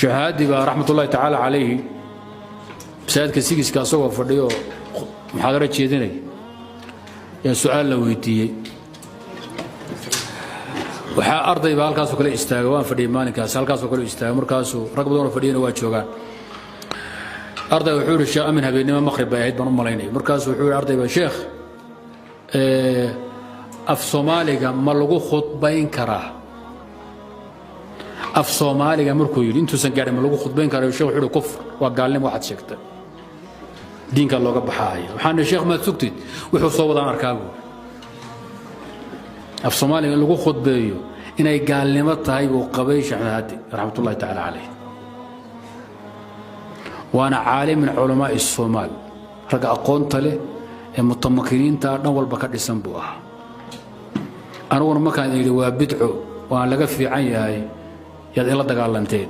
شهادي رحمة الله تعالى عليه سيد كسيكس كاسوغا فديو محاضرة جيديني يا سؤال لو ويديي waxaa arday baa halkaas oo kale istaaga waan fadhiyay maalinkaas halkaas oo kale istaaga markaas rag badan oo fadhiyeen waa joogaan arday wuxuu yiri sheekh amin habeenimo maqrib ay ahayd baan u malaynay markaas wuxuu yiri arday baa sheekh af Soomaaliga ma lagu khudbayn karaa af Soomaaliga markuu yiri intuu san gaarin ma lagu khudbayn karaa sheekh wuxuu yiri kufr waa gaalnimo waxaad sheegtay diinka looga baxaayo waxaan sheekh ma sugtid wuxuu soo wadaan arkaagu af Soomaaliga lagu khudbeeyo inay gaalnimo tahay oo qabay shahadi rahmatullahi ta'ala alayhi waana caalim min ulama is-Soomaal raga aqoonta leh ee mutamakiriinta dhan walba ka dhisan buu ah anaguna markaan yiri waa bidco waan laga fiican yahay yaad ila dagaalanteen